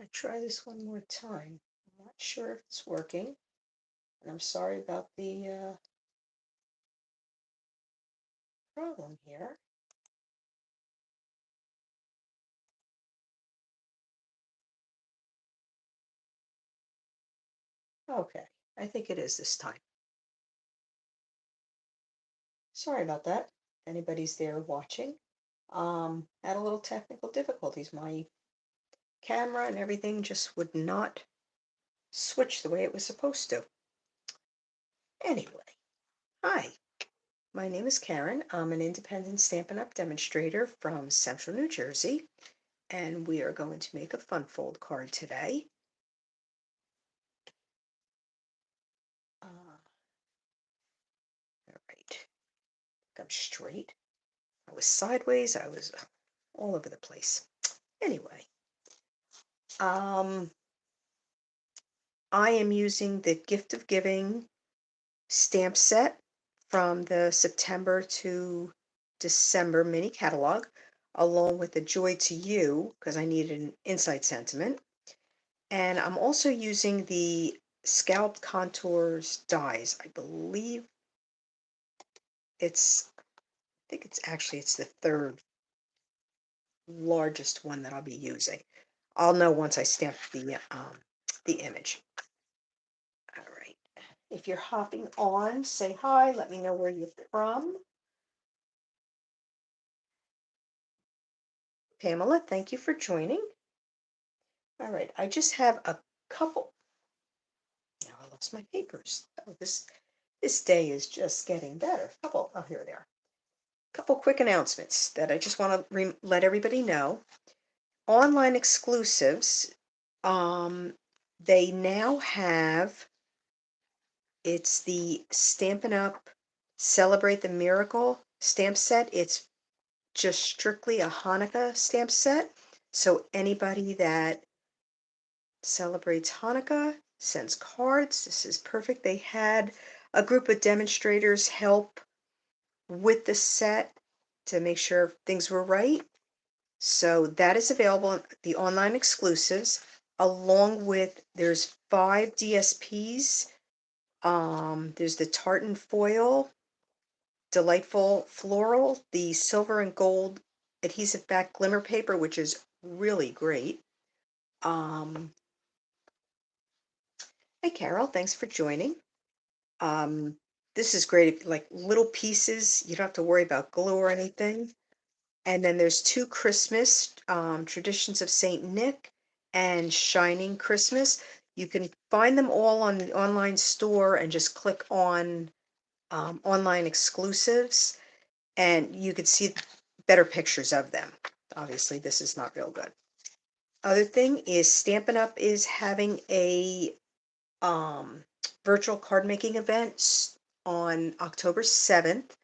I try this one more time. I'm not sure if it's working, and I'm sorry about the problem here. Okay, I think it is this time. Sorry about that. If anybody's there watching. Had a little technical difficulties. My camera and everything just would not switch the way it was supposed to. Anyway, hi. My name is Karen. I'm an independent Stampin' Up! Demonstrator from Central New Jersey, and we are going to make a fun fold card today. All right, I'm straight. I was sideways. I was all over the place. Anyway, um, I am using the Gift of Giving stamp set from the September to December mini catalog, along with the Joy to You, because I needed an inside sentiment. And I'm also using the Scalp Contours dies. I believe I think it's the third largest one that I'll be using. I'll know once I stamp the image. All right. If you're hopping on, say hi. Let me know where you're from. Pamela, thank you for joining. All right. I just have a couple. Now I lost my papers. Oh, this day is just getting better. Couple. Oh, here they are. Couple quick announcements that I just want to let everybody know. Online exclusives. They now have. It's the Stampin' Up! Celebrate the Miracle stamp set. It's just strictly a Hanukkah stamp set. So anybody that celebrates Hanukkah sends cards. This is perfect. They had a group of demonstrators help with the set to make sure things were right. So that is available, the online exclusives, along with there's 5 DSPs. There's the tartan foil, delightful floral, the silver and gold adhesive back glimmer paper, which is really great. Hi Carol, thanks for joining. Um, this is great if like little pieces, you don't have to worry about glue or anything. And then there's 2 Christmas, Traditions of Saint Nick and Shining Christmas. You can find them all on the online store and just click on online exclusives, and you could see better pictures of them. Obviously, this is not real good. Other thing is Stampin' Up! Is having a um, virtual card making event on October 7th.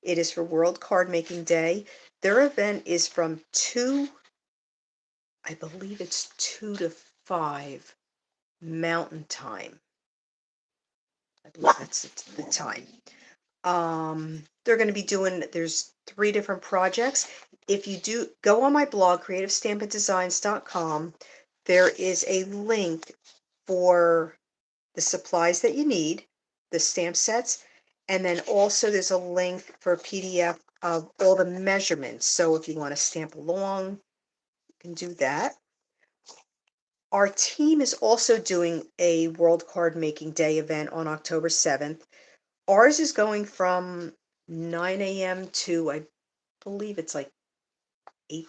It is for World Card Making Day. Their event is from 2, I believe it's 2 to 5 Mountain Time. I believe that's the time. They're going to be doing, there's 3 different projects. If you do go on my blog, creativestampindesigns.com, there is a link for the supplies that you need, the stamp sets, and then also there's a link for a PDF of all the measurements. So if you want to stamp along, you can do that. Our team is also doing a World Card Making Day event on October 7th. Ours is going from 9 a.m. to, I believe it's like 8,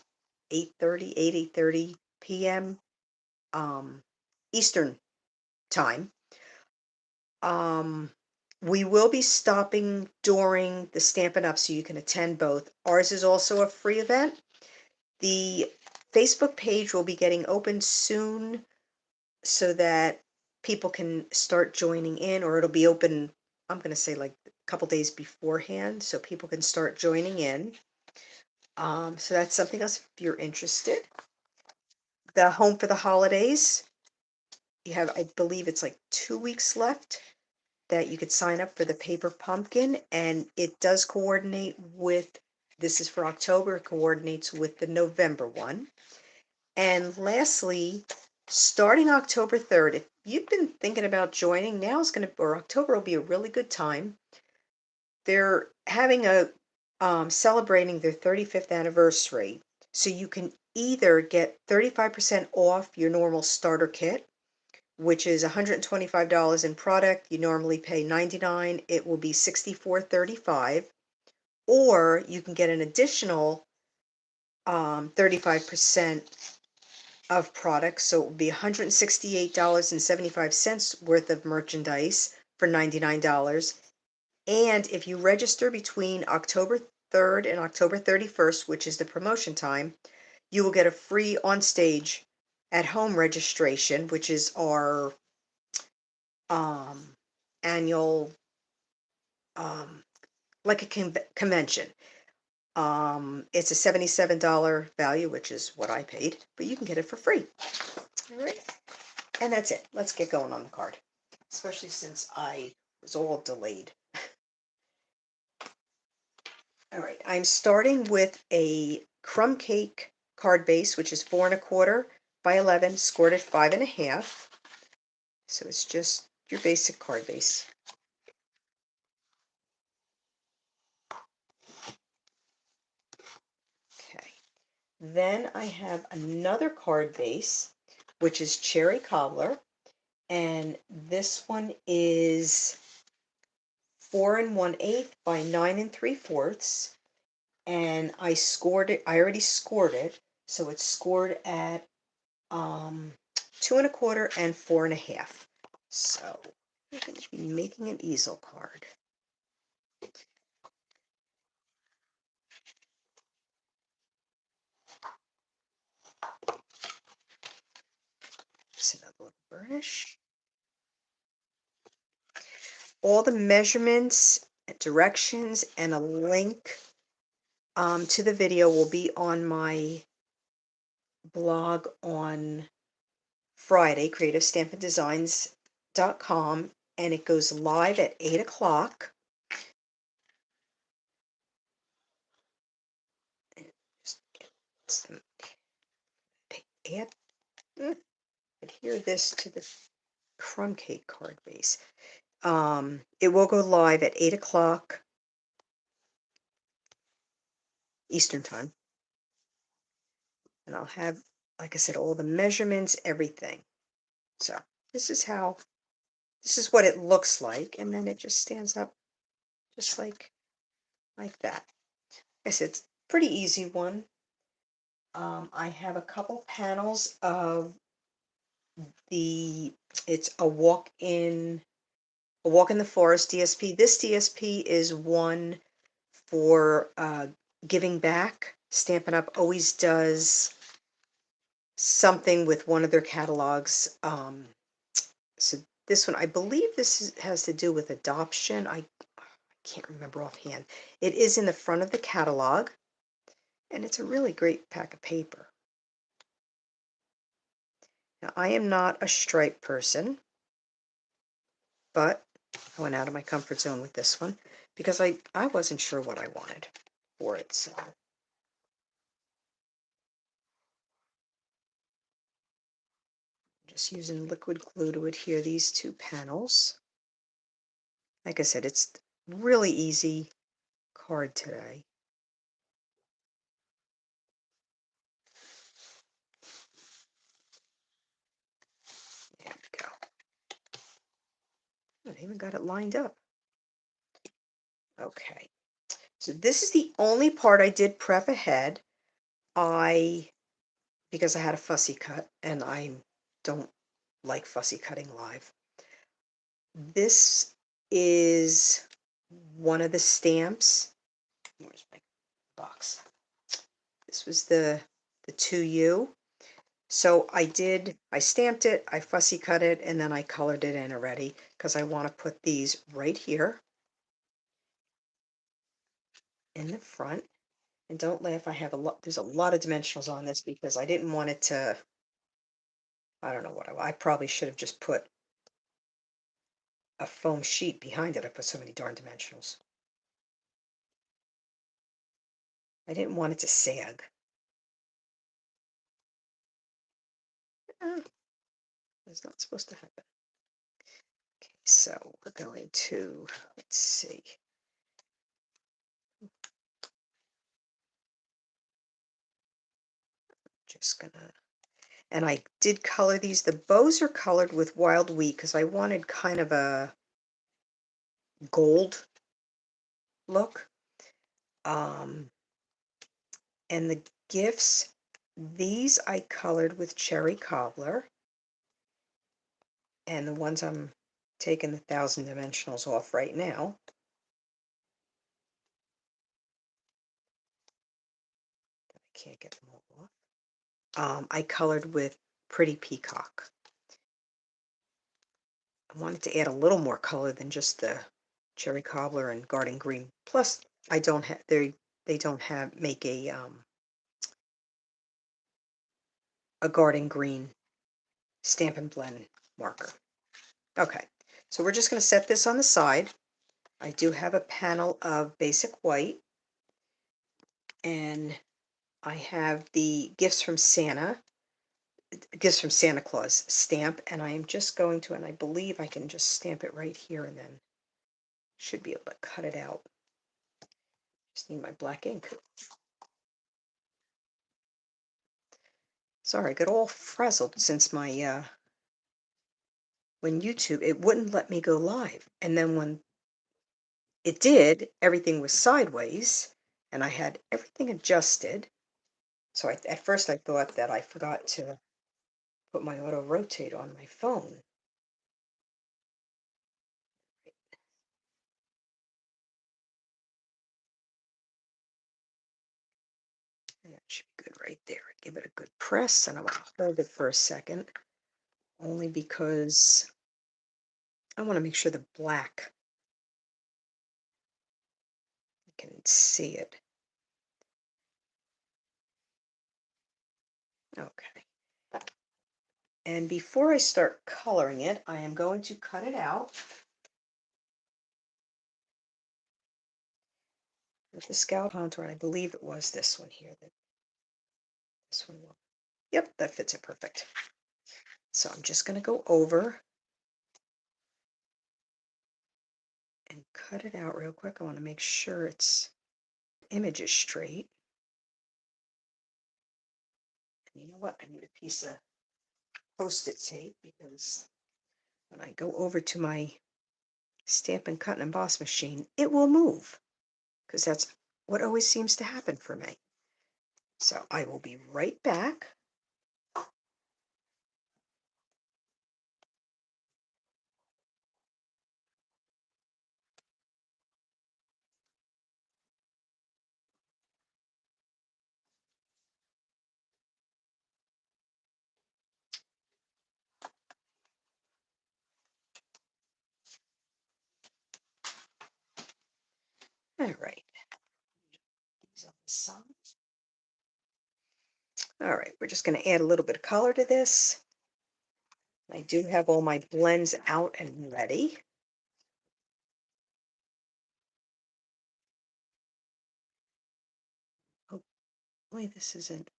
8:30 p.m. Eastern time. We will be stopping during the Stampin' Up! So you can attend both. Ours is also a free event. The Facebook page will be getting open soon so that people can start joining in, or it'll be open, I'm going to say like a couple days beforehand, so people can start joining in. So that's something else if you're interested. The Home for the Holidays, you have, I believe it's like 2 weeks left that you could sign up for the paper pumpkin, and it does coordinate with, this is for October, it coordinates with the November one. And lastly, Starting October 3rd, if you've been thinking about joining, or October will be a really good time. They're having celebrating their 35th anniversary. So you can either get 35% off your normal starter kit, which is $125 in product. You normally pay $99. It will be $64.35. Or you can get an additional 35% of products. So it will be $168.75 worth of merchandise for $99. And if you register between October 3rd and October 31st, which is the promotion time, you will get a free onstage at home registration, which is our annual, like a convention. It's a $77 value, which is what I paid, but you can get it for free. All right. And that's it. Let's get going on the card, especially since I was all delayed. All right, I'm starting with a crumb cake card base, which is 4 1/4 by 11, scored at 5 1/2. So it's just your basic card base. Okay. Then I have another card base, which is cherry cobbler, and this one is 4 1/8 by 9 3/4, and I scored it. I already scored it, so it's scored at 2 1/4 and 4 1/2. So I'm going to be making an easel card. Just another little burnish. All the measurements, directions, and a link to the video will be on my blog on Friday, creativestampindesigns.com, and it goes live at 8 o'clock. Just get some, adhere this to the crumb cake card base. It will go live at 8 o'clock Eastern time. And I'll have, like I said, all the measurements, everything. So this is what it looks like. And then it just stands up just like that. I said, it's a pretty easy one. I have a couple panels of it's a walk in the forest DSP. This DSP is one for giving back. Stampin' Up! Always does something with one of their catalogs. So this one, I believe has to do with adoption. I can't remember offhand. It is in the front of the catalog, and it's a really great pack of paper. Now, I am not a stripe person, but I went out of my comfort zone with this one because I wasn't sure what I wanted for it. So just using liquid glue to adhere these two panels. Like I said, it's really easy card today. There we go. I even got it lined up. Okay. So this is the only part I did prep ahead. Because I had a fussy cut and I don't like fussy cutting live. This is one of the stamps. Where's my box? This was the 2U. So I stamped it, I fussy cut it, and then I colored it in already because I want to put these right here in the front. And don't laugh, there's a lot of dimensionals on this because I didn't want it to, I don't know what I probably should have just put a foam sheet behind it. I put so many darn dimensionals. I didn't want it to sag. It's not supposed to happen. Okay, so we're going to, let's see. Just gonna, and I did color these. The bows are colored with wild wheat because I wanted kind of a gold look. Um, and the gifts, these I colored with cherry cobbler. And the ones I'm taking the 1,000 dimensionals off right now. I can't get them all off. I colored with Pretty Peacock. I wanted to add a little more color than just the cherry cobbler and garden green. Plus, I don't have they don't have make a garden green Stampin' Blend marker. Okay, so we're just going to set this on the side. I do have a panel of basic white, and I have the Gifts from Santa Claus stamp, and I am just going to, and I believe I can just stamp it right here and then should be able to cut it out. Just need my black ink. Sorry, I got all frazzled since my when YouTube, it wouldn't let me go live. And then when it did, everything was sideways and I had everything adjusted. So at first I thought that I forgot to put my auto rotate on my phone. And that should be good right there. Give it a good press, and I'm going to hold it for a second, only because I want to make sure the black, you can see it. Okay. And before I start coloring it, I am going to cut it out with the scalp contour. And I believe it was this one here. This one will. Yep, that fits it perfect. So I'm just going to go over and cut it out real quick. I want to make sure its image is straight. And you know what? I need a piece of Post-it tape because when I go over to my Stampin' Cut and Emboss machine, it will move because that's what always seems to happen for me. So I will be right back. All right. These on the side. All right, we're just going to add a little bit of color to this. I do have all my blends out and ready. Oh, boy, this isn't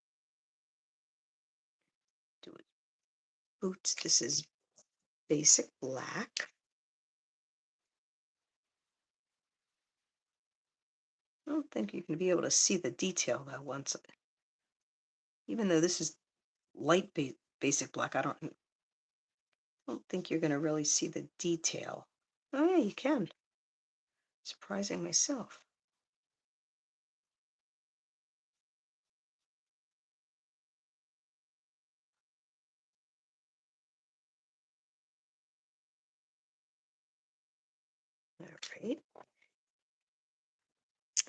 do it. Boots. This is basic black. I don't think you can be able to see the detail though once, even though this is light basic black, I don't think you're going to really see the detail. Oh yeah, you can. Surprising myself. All right.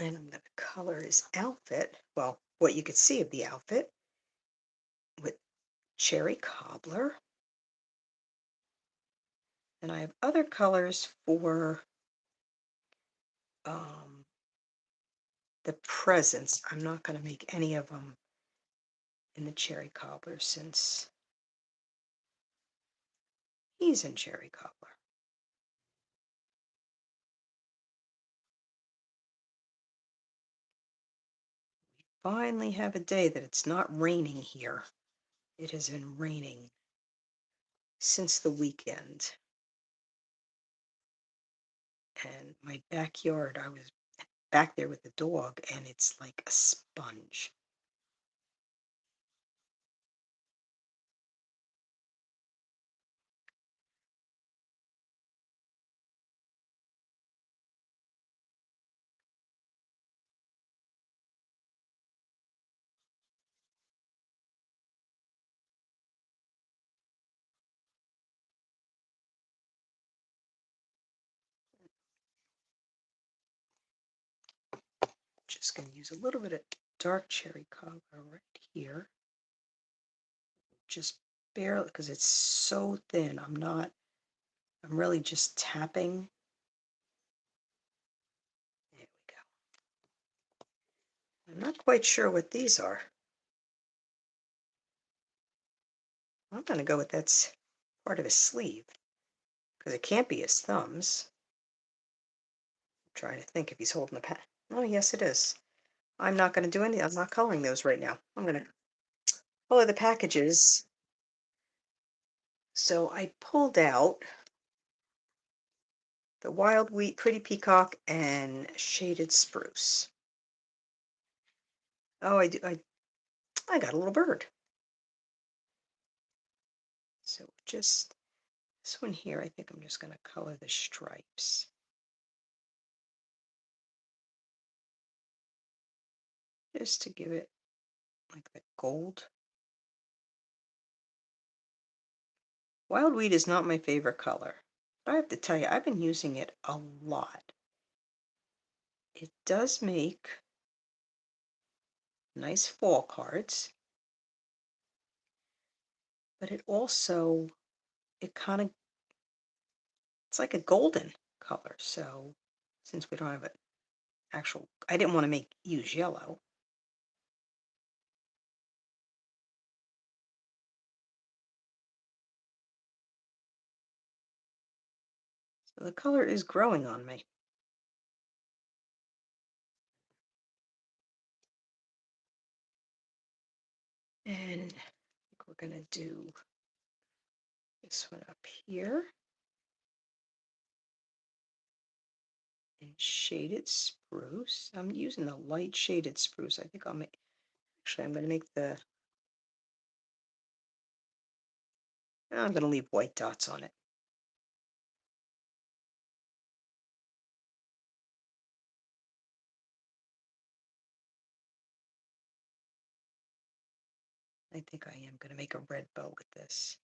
And I'm going to color his outfit, well, what you could see of the outfit, with cherry cobbler. And I have other colors for um, the presents. I'm not going to make any of them in the cherry cobbler since he's in cherry cobbler. Finally have a day that it's not raining here. It has been raining since the weekend. And my backyard, I was back there with the dog, and it's like a sponge. Just going to use a little bit of dark cherry color right here. Just barely, because it's so thin. I'm really just tapping. There we go. I'm not quite sure what these are. I'm going to go with that's part of his sleeve, because it can't be his thumbs. I'm trying to think if he's holding the pen. Oh, yes, it is. I'm not going to do any, I'm not coloring those right now. I'm going to color the packages. So I pulled out the wild wheat, pretty peacock, and shaded spruce. Oh, I got a little bird. So just this one here, I think I'm just going to color the stripes. Just to give it like the gold. Wild wheat is not my favorite color, but I have to tell you, I've been using it a lot. It does make nice fall cards, but it also, it kind of, it's like a golden color. So since we don't have an actual, I didn't want to use yellow. So the color is growing on me. And I think we're going to do this one up here. And shaded spruce. I'm using the light shaded spruce. I think I'll make, actually, I'm going to make the, I'm going to leave white dots on it. I think I am going to make a red bow with this.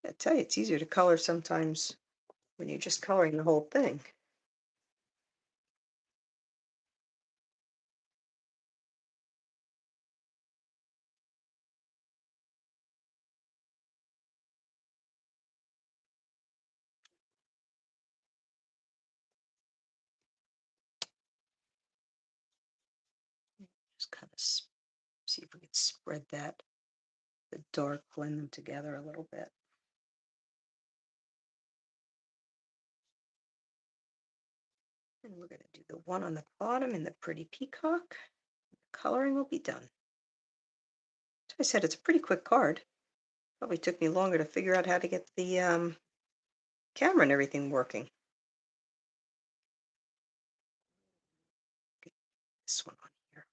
I tell you, it's easier to color sometimes when you're just coloring the whole thing. Just kind of see if we can spread that, the dark, blend them together a little bit. And we're going to do the one on the bottom in the pretty peacock. The coloring will be done. As I said, it's a pretty quick card. Probably took me longer to figure out how to get the camera and everything working. Get this one on here.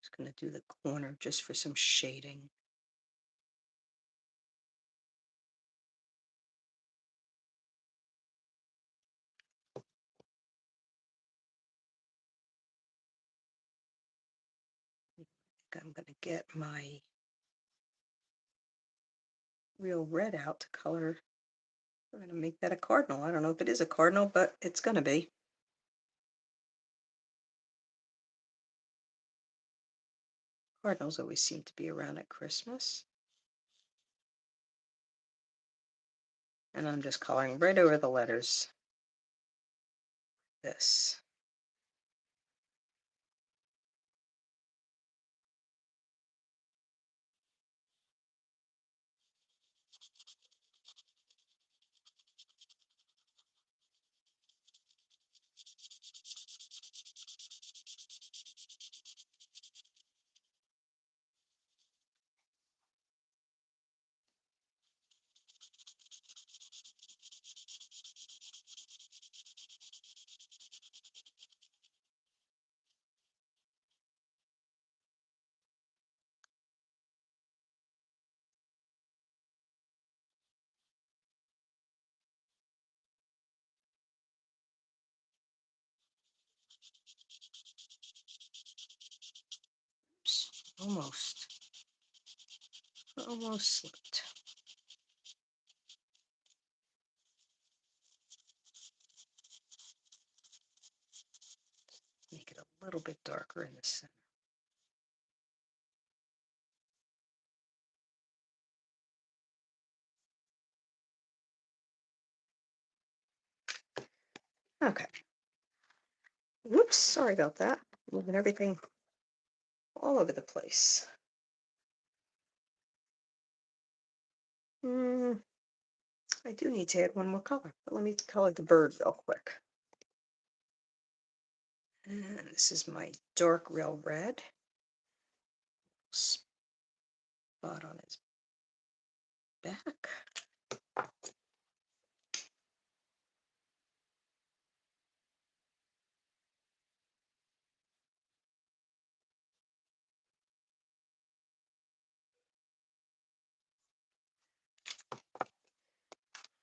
Just going to do the corner just for some shading. I'm going to get my real red out to color. I'm going to make that a cardinal. I don't know if it is a cardinal, but it's going to be. Cardinals always seem to be around at Christmas. And I'm just coloring right over the letters. This. Oops, almost slipped. Make it a little bit darker in the center. Okay. Whoops, sorry about that. Moving everything all over the place. I do need to add one more color, but let me color the bird real quick. And this is my dark real red. Spot on his back.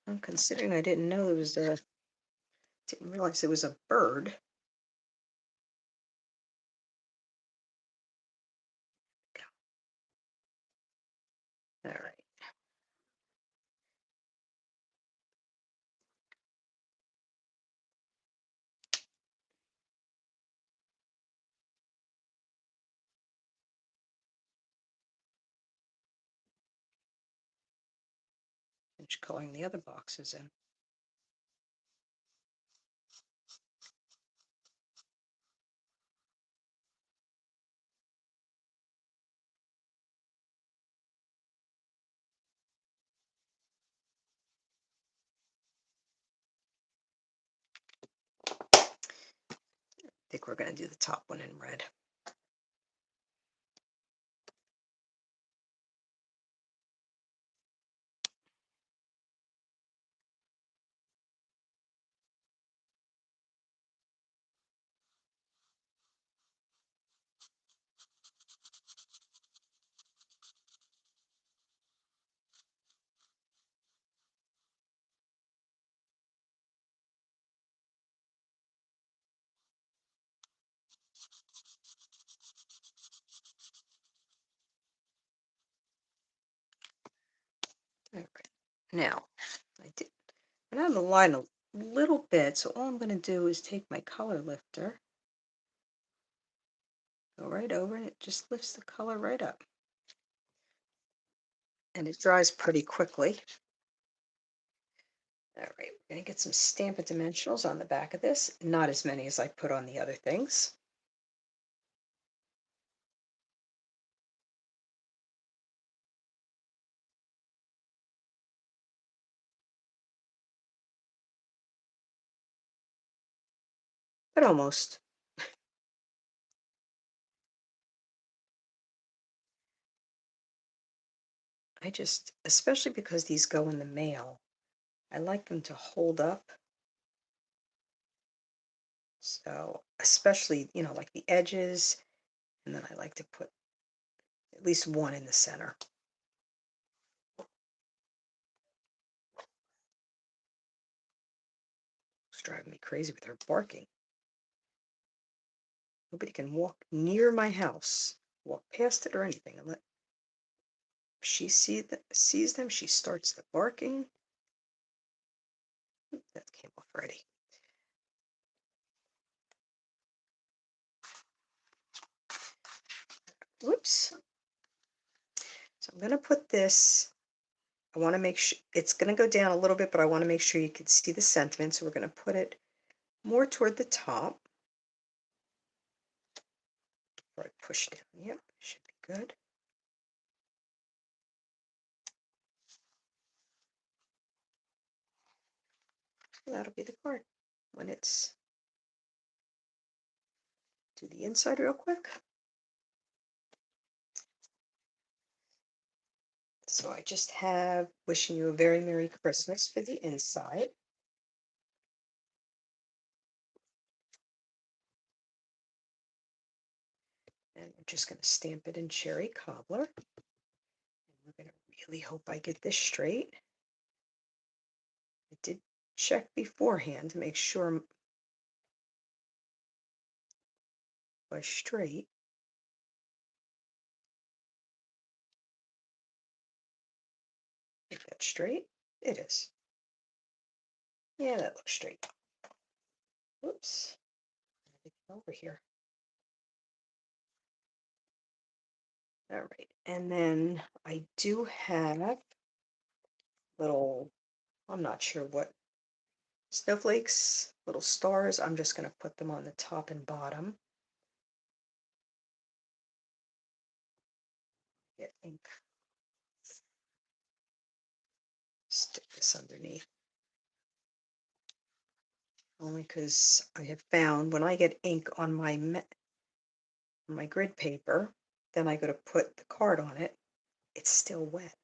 I'm considering I didn't know didn't realize it was a bird. All right. Finish coloring the other boxes in. I think we're going to do the top one in red. All right. Now, I did went on the line a little bit, so all I'm going to do is take my color lifter, go right over, and it just lifts the color right up. And it dries pretty quickly. All right, we're going to get some Stampin' Dimensionals on the back of this. Not as many as I put on the other things. But almost. Especially because these go in the mail, I like them to hold up. So, especially, like the edges, and then I like to put at least one in the center. It's driving me crazy with her barking. Nobody can walk near my house walk past it or anything. And let she sees them, she starts the barking. That came off already. Whoops. So I'm going to put this, I want to make sure it's going to go down a little bit, but I want to make sure you can see the sentiment. So we're going to put it more toward the top. Before I push down. Yep, should be good. That'll be the card when it's, do the inside real quick. So I just have wishing you a very Merry Christmas for the inside. And I'm just going to stamp it in cherry cobbler. And we're going to really hope I get this straight. I did check beforehand to make sure it was straight. Is that straight? It is. Yeah, that looks straight. Whoops. Over here. All right. And then I do have little, I'm not sure what, snowflakes, little stars. I'm just going to put them on the top and bottom. Get ink. Stick this underneath. Only because I have found when I get ink on my grid paper, then I go to put the card on it, it's still wet.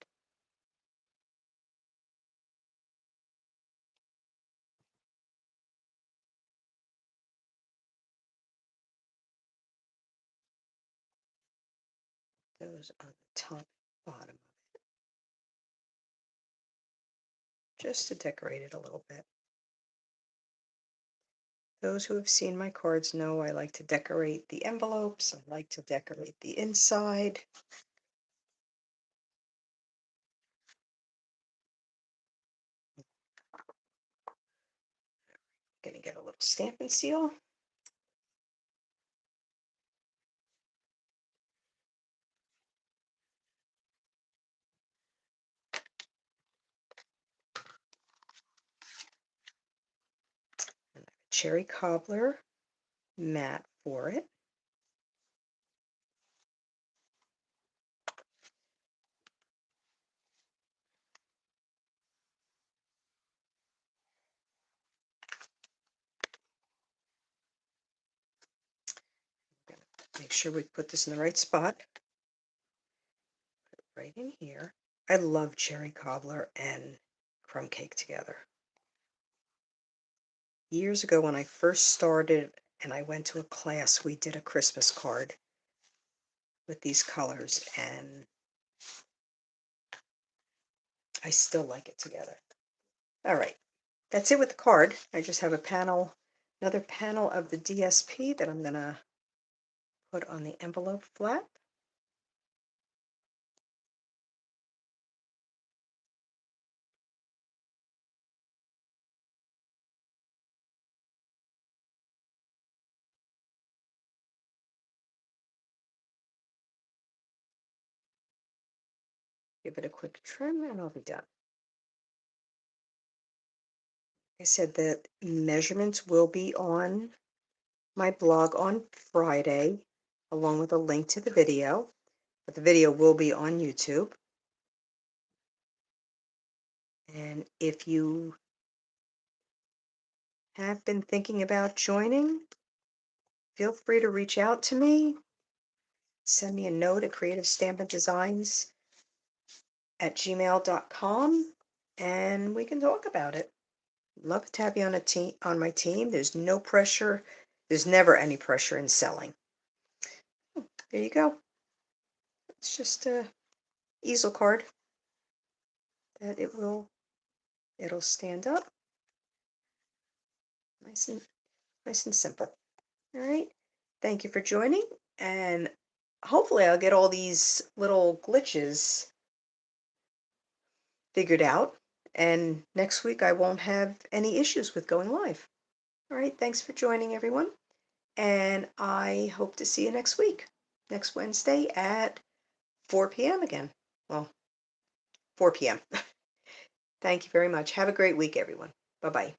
Those on the top, bottom of it, just to decorate it a little bit. Those who have seen my cards know I like to decorate the envelopes. I like to decorate the inside. Gonna get a little Stampin' seal. And a cherry cobbler mat for it. Make sure we put this in the right spot. Put it right in here. I love cherry cobbler and crumb cake together. Years ago when I first started and I went to a class, we did a Christmas card with these colors, and I still like it together. All right, that's it with the card. I just have a panel, another panel of the DSP that I'm gonna put on the envelope flap. Give it a quick trim and I'll be done. I said that measurements will be on my blog on Friday, along with a link to the video, but the video will be on YouTube. And if you have been thinking about joining, feel free to reach out to me. Send me a note at creativestampindesigns@gmail.com and we can talk about it. Love to have you on on my team. There's no pressure. There's never any pressure in selling. There you go. It's just a easel card that it'll stand up. Nice and simple. All right. Thank you for joining, and hopefully I'll get all these little glitches figured out. And next week I won't have any issues with going live. All right. Thanks for joining, everyone. And I hope to see you next week, next Wednesday at 4 p.m. again. Well, 4 p.m. Thank you very much. Have a great week, everyone. Bye bye.